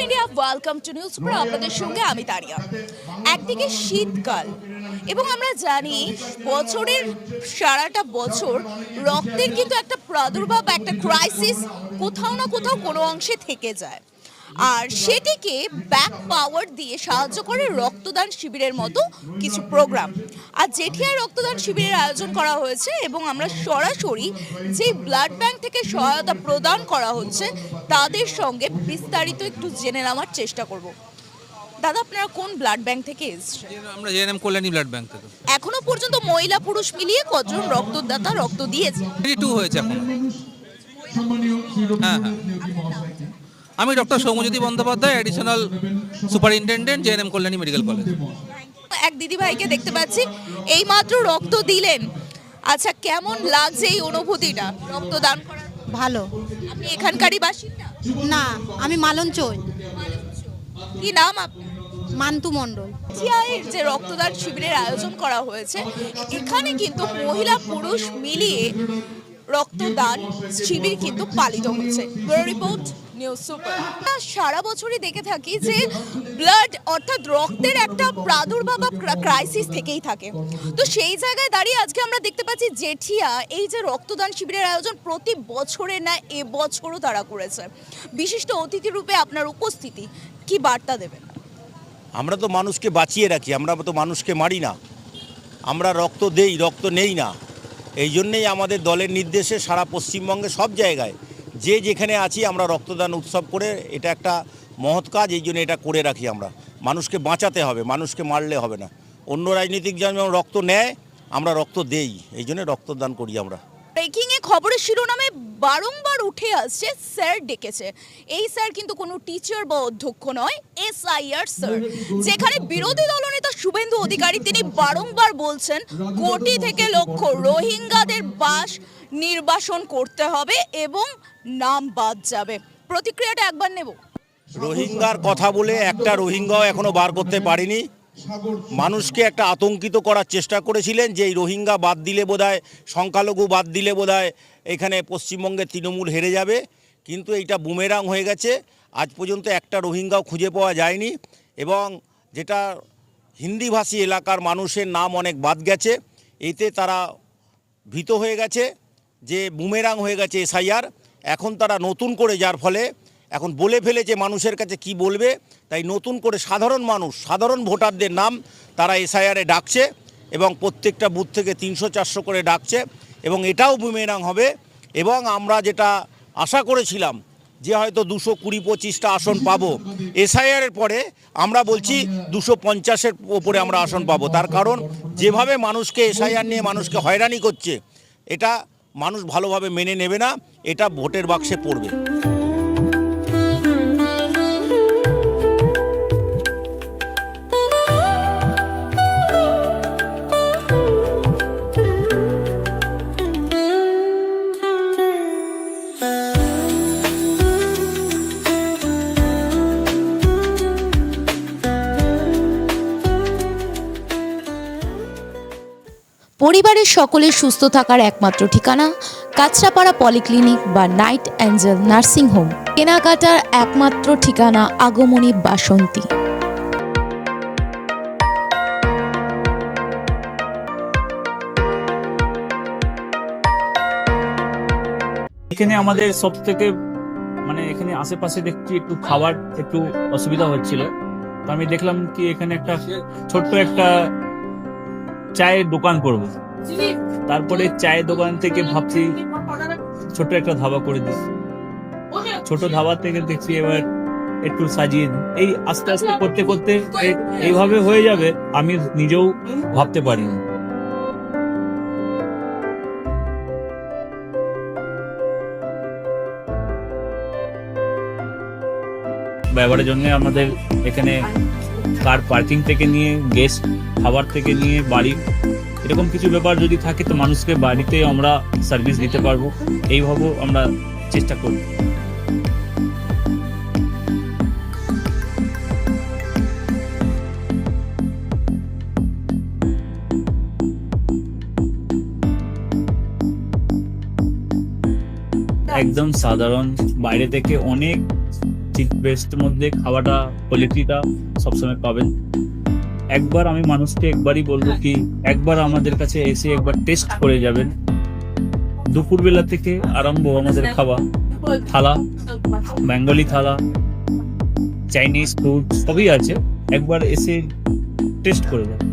India, welcome to news pro. আপনাদের সঙ্গে আমি তারিয়া। একদিকে শীতকাল এবং আমরা জানি বছরের সারাটা বছর রক্তের কিন্তু একটা প্রাদুর্ভাব, একটা ক্রাইসিস কোথাও না কোথাও কোনো অংশে থেকে যায়। আর সেটিকে ব্যাক পাওয়ার দিয়ে সাহায্য করে রক্তদান শিবিরের মতো কিছু প্রোগ্রাম। আর জেঠিয়ায় রক্তদান শিবিরের আয়োজন করা হয়েছে এবং আমরা সরাসরি যে ব্লাড ব্যাংক থেকে সহায়তা প্রদান করা হচ্ছে তাদের সঙ্গে বিস্তারিত একটু জেনে নেওয়ার চেষ্টা করব। দাদা, আপনারা কোন ব্লাড ব্যাংক থেকে এসেছেন? আমরা জেএনএম কল্যাণী ব্লাড ব্যাংক থেকে। এখনো পর্যন্ত মহিলা পুরুষ মিলিয়ে কতজন রক্তদাতা রক্ত দিয়েছে? 2 হয়েছে এখন। হ্যাঁ, আমি doctor Soumyajyoti Bandyopadhyay, additional superintendent, GNM Kalyani medical college. এক দিদি ভাইকে দেখতে পাচ্ছি এইমাত্র রক্ত দিলেন। আচ্ছা, কেমন লাগছে এই অনুভূতিটা রক্তদান করার? ভালো। আপনি এখানকারই বাসিন্দা? না, আমি মালঞ্চই। কি নাম আপনার? মান্তু মণ্ডল। জিআইয়ের যে রক্তদান শিবিরের আয়োজন করা হয়েছে, এখানে কিন্তু মহিলা পুরুষ মিলিয়ে রক্তদান শিবির কিন্তু পালিত হচ্ছে। Report news super. সারা বছরই দেখে থাকি যে ব্লাড অর্থাৎ রক্তের একটা প্রাদুর্ভাব বা ক্রাইসিস থেকেই থাকে। তো সেই জায়গায় দাঁড়িয়ে আজকে আমরা দেখতে পাচ্ছি জেঠিয়া এই যে রক্তদান শিবিরের আয়োজন প্রতি বছরে না এবছরও তারা করেছে। বিশিষ্ট অতিথি রূপে আপনার উপস্থিতি, কি বার্তা দেবেন? আমরা তো মানুষকে বাঁচিয়ে রাখি, আমরা তো মানুষকে মারি না। আমরা রক্ত দেই, রক্ত নেই না। এই জন্যেই আমাদের দলের নির্দেশে সারা পশ্চিমবঙ্গে সব জায়গায় যে যেখানে আছি আমরা রক্তদান উৎসব করে, এটা একটা মহৎ কাজ। এই জন্য এটা করে রাখি। আমরা মানুষকে বাঁচাতে হবে, মানুষকে মারলে হবে না। অন্য রাজনীতিক যেমন রক্ত নেয়, আমরা রক্ত দেই, এই জন্য রক্তদান করি আমরা। ব্রেকিং এ খবরের শিরোনামে বারংবার উঠে আসছে স্যার ডেকেছে। এই স্যার কিন্তু কোনো টিচার বা অধ্যক্ষ নয়, এসআইআর স্যার। যেখানে বিরোধী দলনেতা শুভেন্দু অধিকারী তিনি বারংবার বলছেন কোটি থেকে লক্ষ রোহিঙ্গাদের বাস নির্বাসন করতে হবে এবং নাম বাদ যাবে। প্রতিক্রিয়াটা একবার নেব। রোহিঙ্গার কথা বলে একটা রোহিঙ্গাও এখনো বার করতে পারিনি। মানুষকে একটা আতঙ্কিত করার চেষ্টা করেছিলেন যে এই রোহিঙ্গা বাদ দিলে বোধহয়, সংখ্যালঘু বাদ দিলে বোধহয় এখানে পশ্চিমবঙ্গে তৃণমূল হেরে যাবে। কিন্তু এইটা বুমেরাং হয়ে গেছে। আজ পর্যন্ত একটা রোহিঙ্গাও খুঁজে পাওয়া যায়নি এবং যেটা হিন্দিভাষী এলাকার মানুষের নাম অনেক বাদ গেছে। এতে তারা ভীত হয়ে গেছে যে বুমেরাং হয়ে গেছে এসআইআর। এখন তারা নতুন করে, যার ফলে এখন বলে ফেলেছে মানুষের কাছে কি বলবে, তাই নতুন করে সাধারণ মানুষ, সাধারণ ভোটারদের নাম তারা এসআইআরে ডাকছে এবং প্রত্যেকটা বুথ থেকে 300-400 করে ডাকছে এবং এটাও বুমেরাং হবে। এবং আমরা যেটা আশা করেছিলাম যে হয়তো 220-25টা আসন পাবো, এসআইআরের পরে আমরা বলছি 250-এর ওপরে আমরা আসন পাবো। তার কারণ যেভাবে মানুষকে এসআইআর নিয়ে মানুষকে হয়রানি করছে, এটা মানুষ ভালোভাবে মেনে নেবে না, এটা ভোটের বাক্সে পড়বে। পরিবারের সকলের সুস্থ থাকার একমাত্র ঠিকানা কাঁচরাপাড়া পলিক্লিনিক বা নাইট অ্যাঞ্জেল নার্সিং হোম। কেনাকাটার একমাত্র ঠিকানা আগমনী বাসন্তী। এখানে আমাদের সব থেকে এখানে আশেপাশে দেখছি একটু খাবার একটু অসুবিধা হচ্ছিল। তো আমি দেখলাম কি এখানে একটা ছোট্ট একটা চায়ের দোকান করব। তারপরে চায়ের দোকান থেকে ভাবছি ছোট একটা ধাবা করে দিই। ছোট ধাবা থেকে দেখছি এবার একটু সাজিয়ে দিই। এই আস্তে আস্তে করতে করতে এইভাবে হয়ে যাবে আমি নিজেও ভাবতে পারিনি। ব্যবহারের জন্য আমাদের এখানে কার পার্কিং থেকে নিয়ে গেস্ট খাবার থেকে নিয়ে বাড়ি, এরকম কিছু ব্যাপার যদি থাকে তো মানুষকে বাড়িতে আমরা সার্ভিস দিতে পারবো। এইভাবেও আমরা চেষ্টা করি। একদম সাধারণ, বাইরে থেকে অনেক চিপ বেস্টের মধ্যে খাওয়াটা কোয়ালিটিটা সবসময় পাবেন। একবার আমি মানুষকে একবারই বলবো কি একবার আমাদের কাছে এসে একবার টেস্ট করে যাবেন। দুপুরবেলা থেকে আরম্ভ আমাদের খাওয়া, থালা, বেঙ্গলি থালা, চাইনিজ ফুড সবই আছে, একবার এসে টেস্ট করে যাবেন।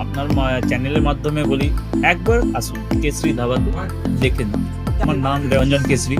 আপনার চ্যানেলের মাধ্যমে বলি একবার আসুন কেশরী ধাবাতে, দেখে নিন। আমার নাম রঞ্জন কেশরী।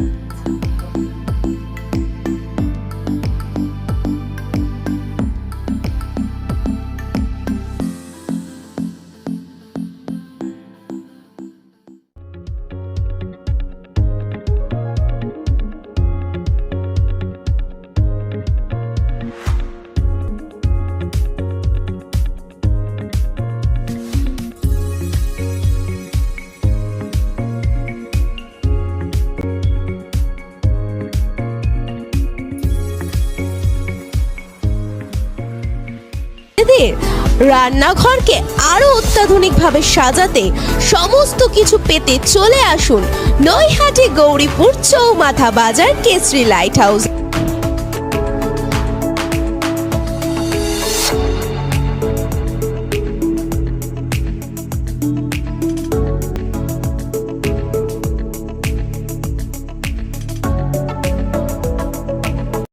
এদের রান্নাঘরকে আরো অত্যাধুনিকভাবে সাজাতে সমস্ত কিছু পেতে চলে আসুন নৈহাটি গৌরীপুর চৌমাথা বাজার কেশরী লাইট হাউস।